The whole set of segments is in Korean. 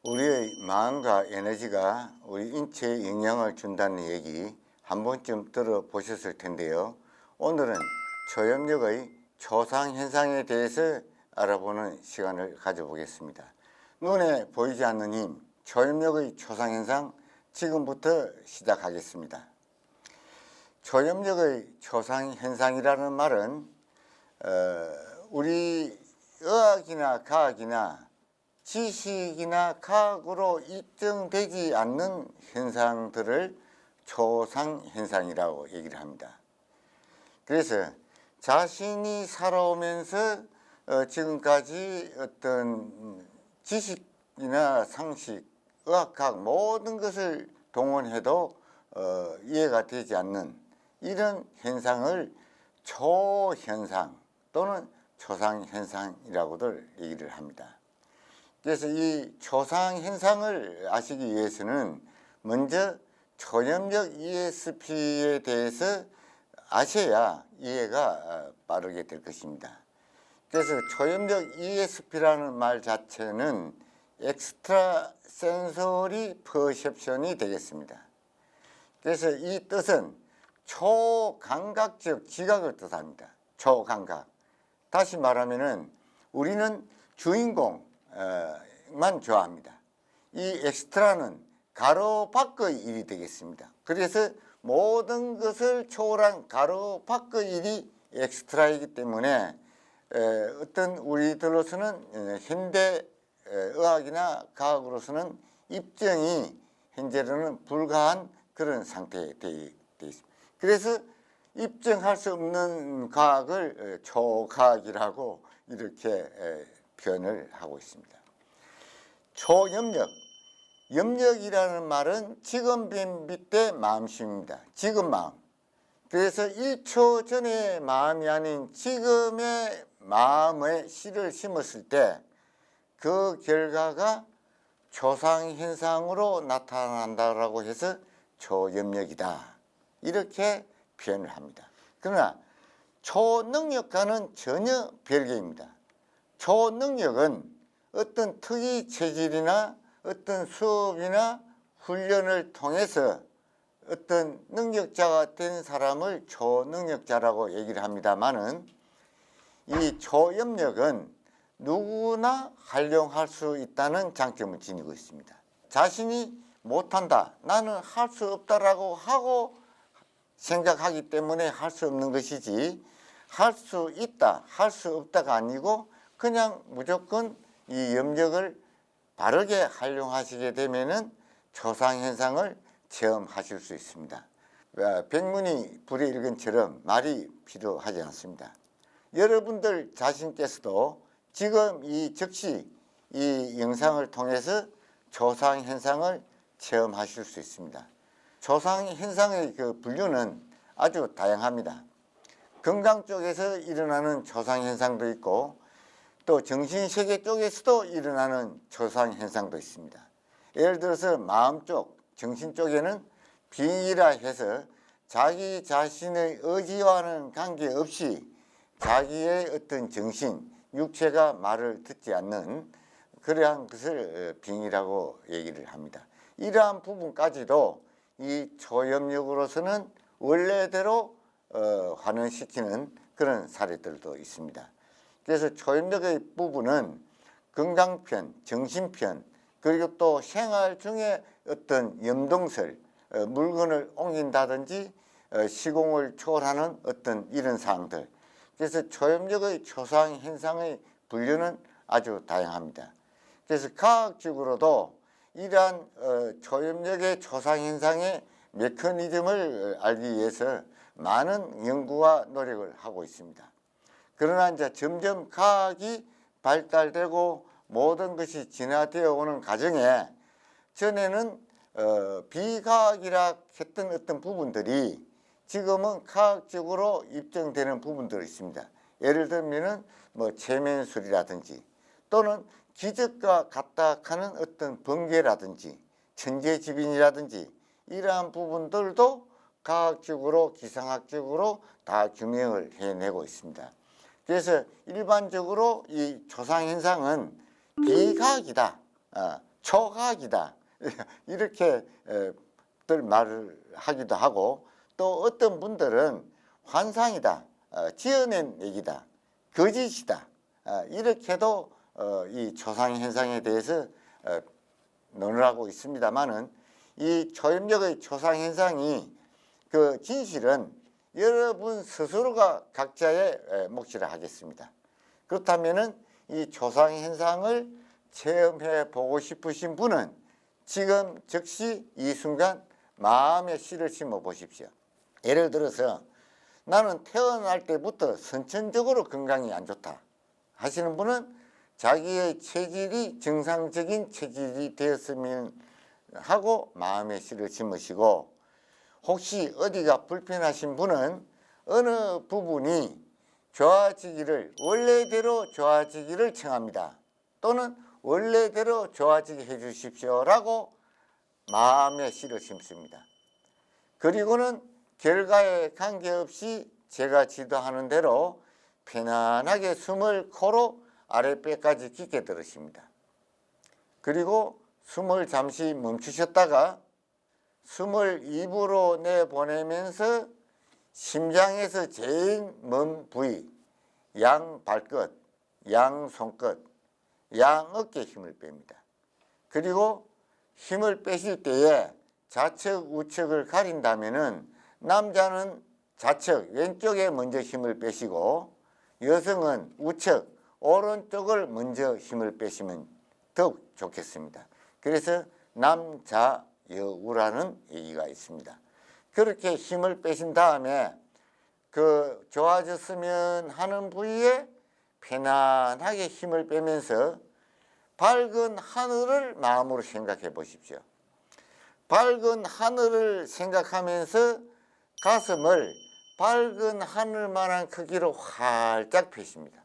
우리의 마음과 에너지가 우리 인체에 영향을 준다는 얘기 한 번쯤 들어보셨을 텐데요. 오늘은 초염력의 초상현상에 대해서 알아보는 시간을 가져보겠습니다. 눈에 보이지 않는 힘, 초염력의 초상현상 지금부터 시작하겠습니다. 초염력의 초상현상이라는 말은 우리 의학이나 과학이나 지식이나 과학으로 입증되지 않는 현상들을 초상현상이라고 얘기를 합니다. 그래서 자신이 살아오면서 지금까지 어떤 지식이나 상식, 의학, 과학 모든 것을 동원해도 이해가 되지 않는 이런 현상을 초현상 또는 초상현상이라고들 얘기를 합니다. 그래서 이 초상현상을 아시기 위해서는 먼저 초염력 ESP에 대해서 아셔야 이해가 빠르게 될 것입니다. 그래서 초염력 ESP라는 말 자체는 엑스트라 센서리 퍼셉션이 되겠습니다. 그래서 이 뜻은 초감각적 지각을 뜻합니다. 초감각. 다시 말하면은 우리는 주인공만 좋아합니다. 이 엑스트라는 가로 밖의 일이 되겠습니다. 그래서 모든 것을 초월한 가로 밖의 일이 엑스트라이기 때문에 어떤 우리들로서는 현대 의학이나 과학으로서는 입증이 현재로는 불가한 그런 상태에 되어 있습니다. 그래서 입증할 수 없는 과학을 초과학이라고 이렇게 표현을 하고 있습니다. 초염력, 염력이라는 말은 지금 빛대 마음심입니다. 지금 마음. 그래서 1초 전의 마음이 아닌 지금의 마음에 씨를 심었을 때 그 결과가 초상현상으로 나타난다라고 해서 초염력이다. 이렇게 표현을 합니다. 그러나 초능력과는 전혀 별개입니다. 초능력은 어떤 특이 체질이나 어떤 수업이나 훈련을 통해서 어떤 능력자가 된 사람을 초능력자라고 얘기를 합니다만은 이 초염력은 누구나 활용할 수 있다는 장점을 지니고 있습니다. 자신이 못한다, 나는 할 수 없다라고 하고 생각하기 때문에 할 수 없는 것이지 할 수 있다, 할 수 없다가 아니고 그냥 무조건 이 염력을 바르게 활용하시게 되면은 초상현상을 체험하실 수 있습니다. 백문이 불여일견처럼 말이 필요하지 않습니다. 여러분들 자신께서도 지금 이 즉시 이 영상을 통해서 초상현상을 체험하실 수 있습니다. 초상현상의 그 분류는 아주 다양합니다. 건강 쪽에서 일어나는 초상현상도 있고 또 정신세계 쪽에서도 일어나는 초상현상도 있습니다. 예를 들어서 마음 쪽, 정신 쪽에는 빙의라 해서 자기 자신의 의지와는 관계없이 자기의 어떤 정신, 육체가 말을 듣지 않는 그러한 것을 빙의라고 얘기를 합니다. 이러한 부분까지도 이 초염력으로서는 원래대로 환원시키는 그런 사례들도 있습니다. 그래서 초염력의 부분은 건강편, 정신편, 그리고 또 생활 중에 어떤 염동설, 물건을 옮긴다든지 시공을 초월하는 어떤 이런 사항들. 그래서 초염력의 초상현상의 분류는 아주 다양합니다. 그래서 과학적으로도 이러한 초염력의 초상현상의 메커니즘을 알기 위해서 많은 연구와 노력을 하고 있습니다. 그러나 이제 점점 과학이 발달되고 모든 것이 진화되어 오는 과정에 전에는 비과학이라 했던 어떤 부분들이 지금은 과학적으로 입증되는 부분들이 있습니다. 예를 들면은 뭐 체면술이라든지 또는 기적과 같다 하는 어떤 번개라든지 천재지변이라든지 이러한 부분들도 과학적으로 기상학적으로 다 규명을 해내고 있습니다. 그래서 일반적으로 이 초상현상은 비과학이다, 초과학이다 이렇게 들 말을 하기도 하고, 또 어떤 분들은 환상이다, 지어낸 얘기다, 거짓이다, 이렇게도 이 초상 현상에 대해서 논을 하고 있습니다만은, 이 초염력의 초상 현상이 그 진실은 여러분 스스로가 각자의 몫이라 하겠습니다. 그렇다면은 이 초상 현상을 체험해 보고 싶으신 분은 지금 즉시 이 순간 마음에 씨를 심어 보십시오. 예를 들어서 나는 태어날 때부터 선천적으로 건강이 안 좋다 하시는 분은 자기의 체질이 정상적인 체질이 되었으면 하고 마음에 씨를 심으시고, 혹시 어디가 불편하신 분은 어느 부분이 좋아지기를, 원래대로 좋아지기를 청합니다. 또는 원래대로 좋아지게 해 주십시오라고 마음에 씨를 심습니다. 그리고는 결과에 관계없이 제가 지도하는 대로 편안하게 숨을 코로 아랫배까지 깊게 들으십니다. 그리고 숨을 잠시 멈추셨다가 숨을 입으로 내보내면서 심장에서 제일 먼 부위, 양 발끝, 양 손끝, 양 어깨에 힘을 뺍니다. 그리고 힘을 빼실 때에 좌측, 우측을 가린다면은 남자는 좌측, 왼쪽에 먼저 힘을 빼시고, 여성은 우측, 오른쪽을 먼저 힘을 빼시면 더욱 좋겠습니다. 그래서 남자여우라는 얘기가 있습니다. 그렇게 힘을 빼신 다음에 그 좋아졌으면 하는 부위에 편안하게 힘을 빼면서 밝은 하늘을 마음으로 생각해 보십시오. 밝은 하늘을 생각하면서 가슴을 밝은 하늘만한 크기로 활짝 펴십니다.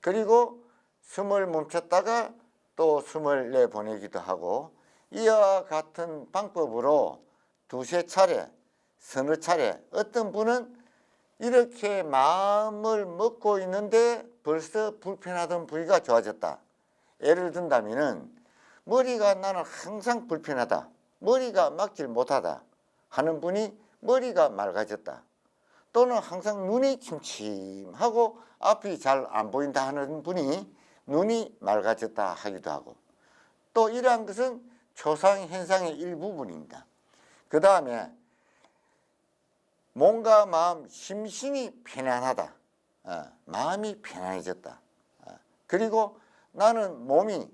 그리고 숨을 멈췄다가 또 숨을 내보내기도 하고, 이와 같은 방법으로 두세 차례, 서너 차례, 어떤 분은 이렇게 마음을 먹고 있는데 벌써 불편하던 부위가 좋아졌다. 예를 든다면은 머리가 나는 항상 불편하다, 머리가 막질 못하다 하는 분이 머리가 맑아졌다. 또는 항상 눈이 침침하고 앞이 잘 안 보인다 하는 분이 눈이 맑아졌다 하기도 하고, 또 이러한 것은 초상 현상의 일부분입니다. 그 다음에 몸과 마음, 심신이 편안하다, 마음이 편안해졌다. 그리고 나는 몸이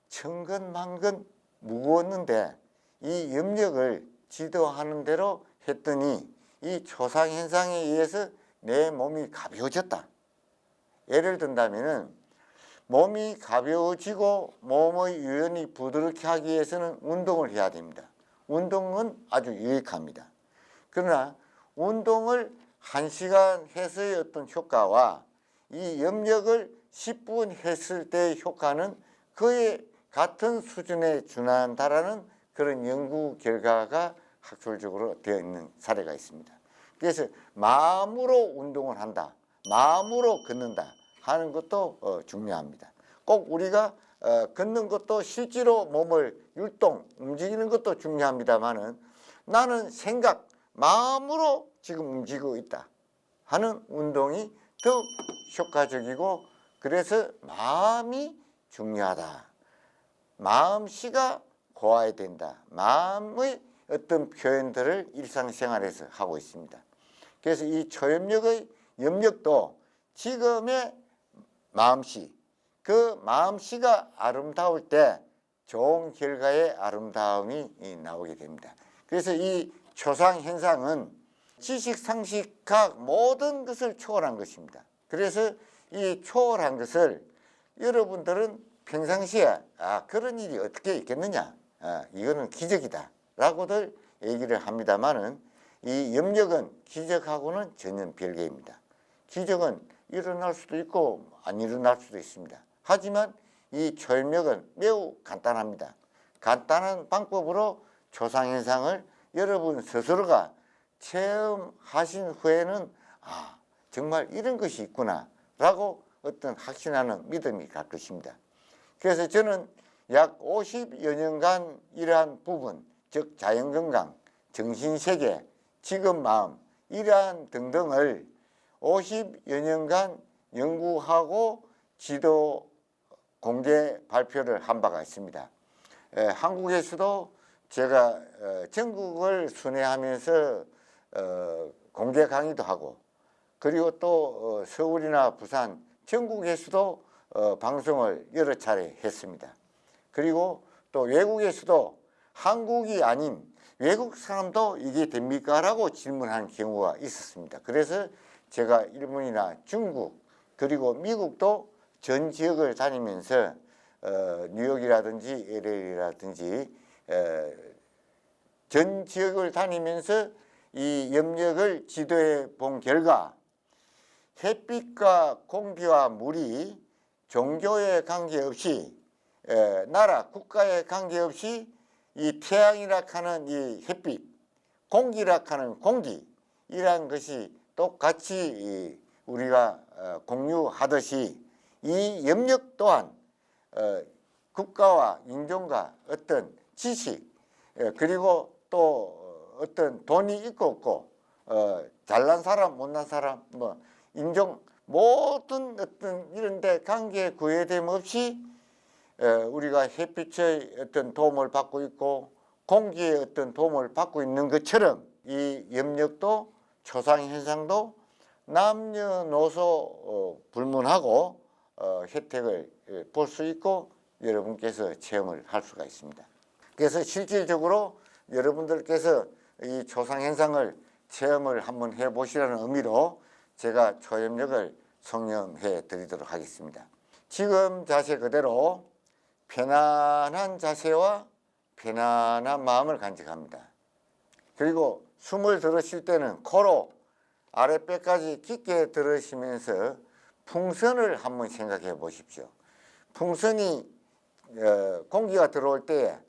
천근만근 무거웠는데 이 염력을 지도하는 대로 했더니 이 초상 현상에 의해서 내 몸이 가벼워졌다. 예를 든다면은 몸이 가벼워지고 몸의 유연이 부드럽게 하기 위해서는 운동을 해야 됩니다. 운동은 아주 유익합니다. 그러나 운동을 1시간 해서의 어떤 효과와 이 염력을 10분 했을 때의 효과는 거의 같은 수준에 준한다라는 그런 연구 결과가 학술적으로 되어 있는 사례가 있습니다. 그래서 마음으로 운동을 한다, 마음으로 걷는다 하는 것도 중요합니다. 꼭 우리가 걷는 것도 실제로 몸을 율동, 움직이는 것도 중요합니다만은 나는 생각, 마음으로 지금 움직이고 있다 하는 운동이 더 효과적이고, 그래서 마음이 중요하다. 마음씨가 고와야 된다. 마음의 어떤 표현들을 일상생활에서 하고 있습니다. 그래서 이 초염력의 염력도 지금의 마음씨, 그 마음씨가 아름다울 때 좋은 결과의 아름다움이 나오게 됩니다. 그래서 이 초상 현상은 지식, 상식학 모든 것을 초월한 것입니다. 그래서 이 초월한 것을 여러분들은 평상시에 그런 일이 어떻게 있겠느냐, 이거는 기적이다 라고들 얘기를 합니다만은, 이 염력은 기적하고는 전혀 별개입니다. 기적은 일어날 수도 있고 안 일어날 수도 있습니다. 하지만 이 초염력은 매우 간단합니다. 간단한 방법으로 초상현상을 여러분 스스로가 체험하신 후에는 정말 이런 것이 있구나 라고 어떤 확신하는 믿음이 갈 것입니다. 그래서 저는 약 50여 년간 이러한 부분, 즉 자연건강, 정신세계, 지금 마음 이러한 등등을 50여 년간 연구하고 지도 공개 발표를 한 바가 있습니다. 한국에서도 제가 전국을 순회하면서 공개 강의도 하고, 그리고 또 서울이나 부산, 전국에서도 방송을 여러 차례 했습니다. 그리고 또 외국에서도 한국이 아닌 외국 사람도 이게 됩니까? 라고 질문하는 경우가 있었습니다. 그래서 제가 일본이나 중국 그리고 미국도 전 지역을 다니면서 뉴욕이라든지 LA라든지 전 지역을 다니면서 이 염력을 지도해 본 결과 햇빛과 공기와 물이 종교에 관계없이 나라, 국가에 관계없이 이 태양이라 하는 이 햇빛, 공기라 하는 공기 이러한 것이 똑같이 우리가 공유하듯이 이 염력 또한 국가와 인종과 어떤 지식 그리고 또 어떤 돈이 있고 없고 잘난 사람 못난 사람 뭐 인종 모든 어떤 이런 데 관계 구애됨 없이 우리가 햇빛의 어떤 도움을 받고 있고 공기의 어떤 도움을 받고 있는 것처럼 이 염력도 초상현상도 남녀노소 불문하고 혜택을 볼 수 있고 여러분께서 체험을 할 수가 있습니다. 그래서 실질적으로 여러분들께서 이 초상현상을 체험을 한번 해보시라는 의미로 제가 초염력을 성령해 드리도록 하겠습니다. 지금 자세 그대로 편안한 자세와 편안한 마음을 간직합니다. 그리고 숨을 들으실 때는 코로 아랫배까지 깊게 들으시면서 풍선을 한번 생각해 보십시오. 풍선이 공기가 들어올 때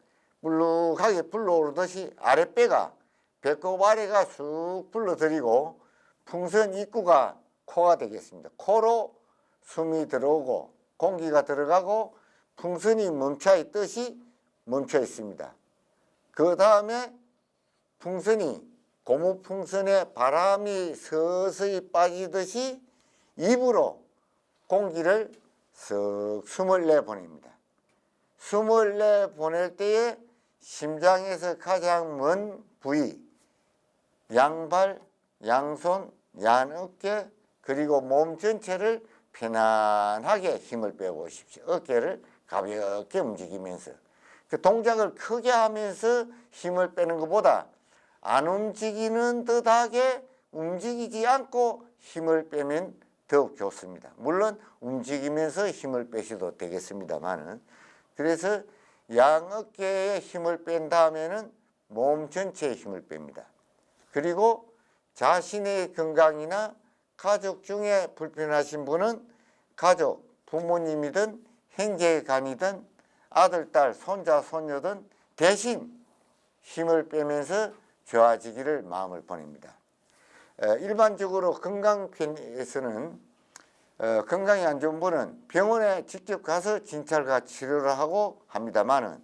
물룩하게 불러오르듯이 아랫배가 배꼽 아래가 쑥 불러들이고 풍선 입구가 코가 되겠습니다. 코로 숨이 들어오고 공기가 들어가고 풍선이 멈춰 있듯이 멈춰 있습니다. 그 다음에 풍선이 고무풍선에 바람이 서서히 빠지듯이 입으로 공기를 쓱 숨을 내보냅니다. 숨을 내보낼 때에 심장에서 가장 먼 부위, 양발, 양손, 양어깨 그리고 몸 전체를 편안하게 힘을 빼보십시오. 어깨를 가볍게 움직이면서 그 동작을 크게 하면서 힘을 빼는 것보다 안 움직이는 듯하게 움직이지 않고 힘을 빼면 더욱 좋습니다. 물론 움직이면서 힘을 빼셔도 되겠습니다만은, 그래서 양어깨에 힘을 뺀 다음에는 몸 전체에 힘을 뺍니다. 그리고 자신의 건강이나 가족 중에 불편하신 분은 가족, 부모님이든 형제간이든 아들, 딸, 손자, 손녀든 대신 힘을 빼면서 좋아지기를 마음을 보냅니다. 일반적으로 건강편에서는 건강이 안 좋은 분은 병원에 직접 가서 진찰과 치료를 하고 합니다만은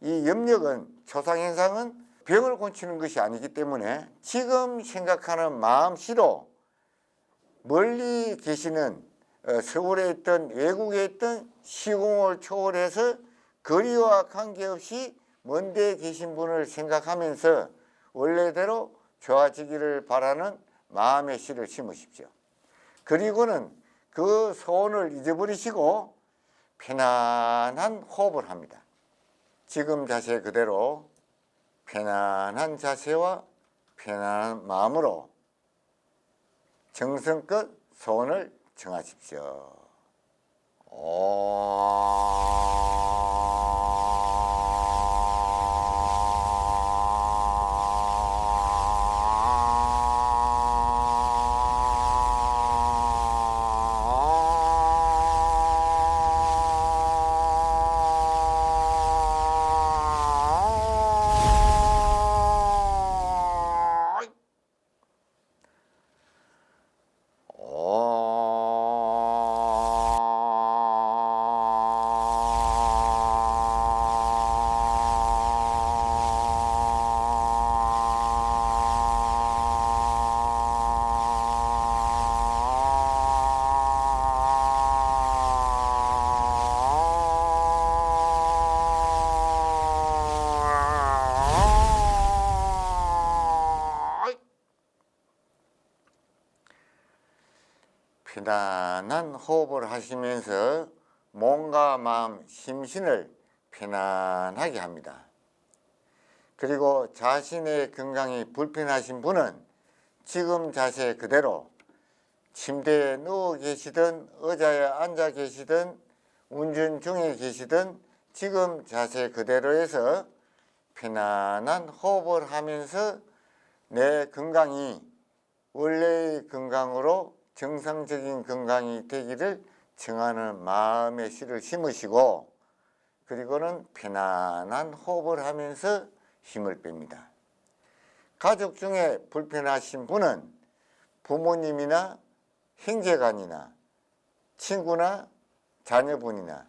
이 염력은 초상현상은 병을 고치는 것이 아니기 때문에 지금 생각하는 마음씨로 멀리 계시는 서울에 있던 외국에 있던 시공을 초월해서 거리와 관계없이 먼 데 계신 분을 생각하면서 원래대로 좋아지기를 바라는 마음의 씨를 심으십시오. 그리고는 그 소원을 잊어버리시고 편안한 호흡을 합니다. 지금 자세 그대로 편안한 자세와 편안한 마음으로 정성껏 소원을 청하십시오. 편안한 호흡을 하시면서 몸과 마음, 심신을 편안하게 합니다. 그리고 자신의 건강이 불편하신 분은 지금 자세 그대로 침대에 누워 계시든 의자에 앉아 계시든 운전 중에 계시든 지금 자세 그대로에서 편안한 호흡을 하면서 내 건강이 원래의 건강으로 정상적인 건강이 되기를 청하는 마음의 씨를 심으시고, 그리고는 편안한 호흡을 하면서 힘을 뺍니다. 가족 중에 불편하신 분은 부모님이나 형제간이나 친구나 자녀분이나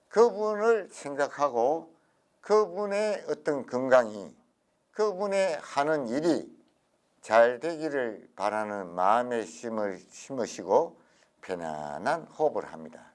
그분을 생각하고 그분의 어떤 건강이, 그분의 하는 일이 잘 되기를 바라는 마음의 심을 심으시고 편안한 호흡을 합니다.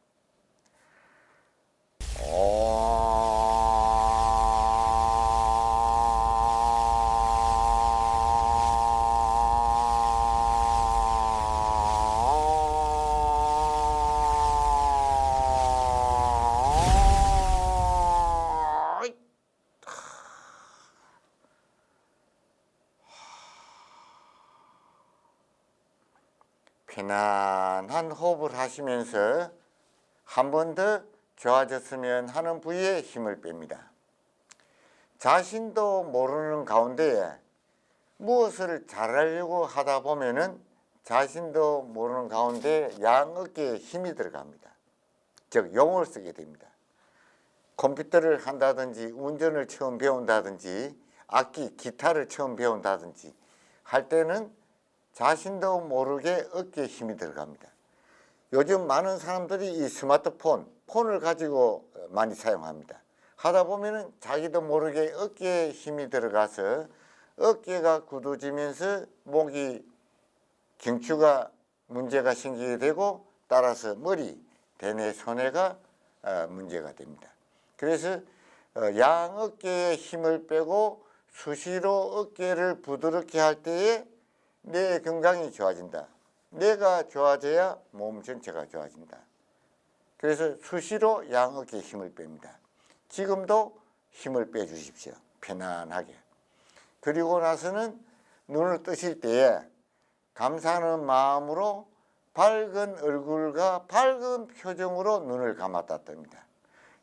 편안한 호흡을 하시면서 한 번 더 좋아졌으면 하는 부위에 힘을 뺍니다. 자신도 모르는 가운데에 무엇을 잘하려고 하다 보면은 자신도 모르는 가운데 양어깨에 힘이 들어갑니다. 즉 용을 쓰게 됩니다. 컴퓨터를 한다든지 운전을 처음 배운다든지 악기, 기타를 처음 배운다든지 할 때는 자신도 모르게 어깨에 힘이 들어갑니다. 요즘 많은 사람들이 이 스마트폰, 폰을 가지고 많이 사용합니다. 하다 보면은 자기도 모르게 어깨에 힘이 들어가서 어깨가 굳어지면서 목이 경추가 문제가 생기게 되고 따라서 머리, 대뇌, 손해가 문제가 됩니다. 그래서 양어깨에 힘을 빼고 수시로 어깨를 부드럽게 할 때에 내 건강이 좋아진다. 내가 좋아져야 몸 전체가 좋아진다. 그래서 수시로 양어깨에 힘을 뺍니다. 지금도 힘을 빼주십시오. 편안하게. 그리고 나서는 눈을 뜨실 때에 감사하는 마음으로 밝은 얼굴과 밝은 표정으로 눈을 감았다 뜹니다.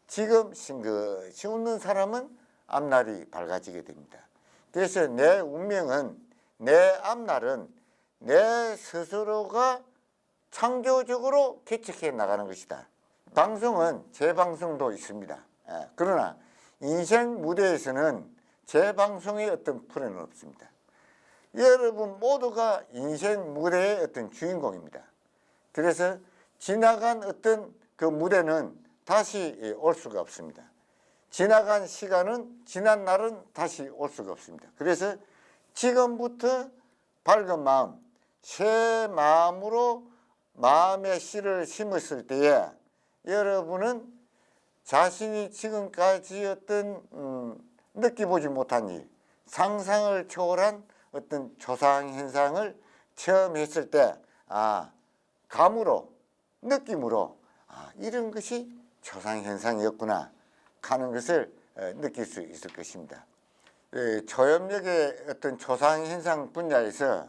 지금 싱긋이 웃는 사람은 앞날이 밝아지게 됩니다. 그래서 내 운명은, 내 앞날은 내 스스로가 창조적으로 개척해 나가는 것이다. 방송은 재방송도 있습니다. 그러나 인생 무대에서는 재방송의 어떤 프레는 없습니다. 여러분 모두가 인생 무대의 어떤 주인공입니다. 그래서 지나간 어떤 그 무대는 다시 올 수가 없습니다. 지나간 시간은, 지난 날은 다시 올 수가 없습니다. 그래서 지금부터 밝은 마음, 새 마음으로 마음의 씨를 심었을 때에 여러분은 자신이 지금까지 어떤 느껴보지 못한 일, 상상을 초월한 어떤 조상현상을 처음 했을 때 감으로, 느낌으로 이런 것이 조상현상이었구나 하는 것을 느낄 수 있을 것입니다. 초염력의 어떤 조상현상 분야에서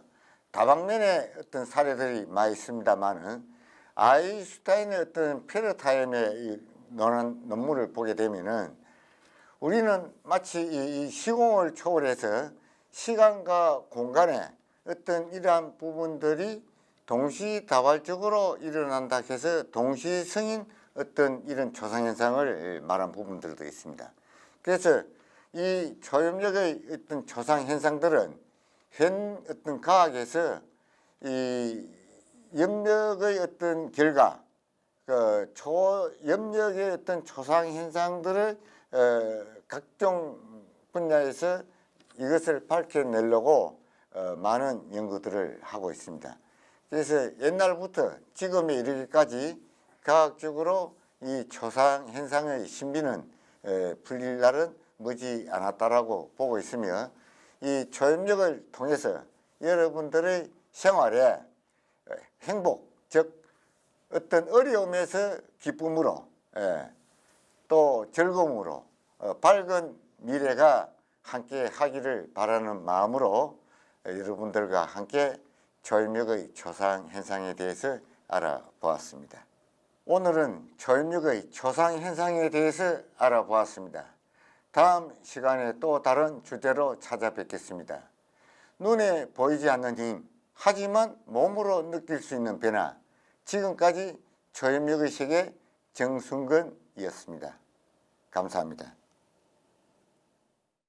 다방면의 어떤 사례들이 많이 있습니다만은 아인슈타인의 어떤 패러다임의 논문을 보게 되면은 우리는 마치 이 시공을 초월해서 시간과 공간의 어떤 이러한 부분들이 동시다발적으로 일어난다 해서 동시성인 어떤 이런 조상현상을 말한 부분들도 있습니다. 그래서 이 초염력의 어떤 조상현상들은 현 어떤 과학에서 이 염력의 어떤 결과, 그 초염력의 어떤 조상현상들을 각종 분야에서 이것을 밝혀내려고 많은 연구들을 하고 있습니다. 그래서 옛날부터 지금에 이르기까지 과학적으로 이 조상현상의 신비는 풀릴 날은 머지 않았다라고 보고 있으며 이 초염력을 통해서 여러분들의 생활에 행복, 즉 어떤 어려움에서 기쁨으로 또 즐거움으로 밝은 미래가 함께 하기를 바라는 마음으로 여러분들과 함께 초입력의 초상 현상에 대해서 알아보았습니다. 오늘은 초입력의 초상 현상에 대해서 알아보았습니다. 다음 시간에 또 다른 주제로 찾아뵙겠습니다. 눈에 보이지 않는 힘, 하지만 몸으로 느낄 수 있는 변화. 지금까지 초입력의 세계 정순근이었습니다. 감사합니다.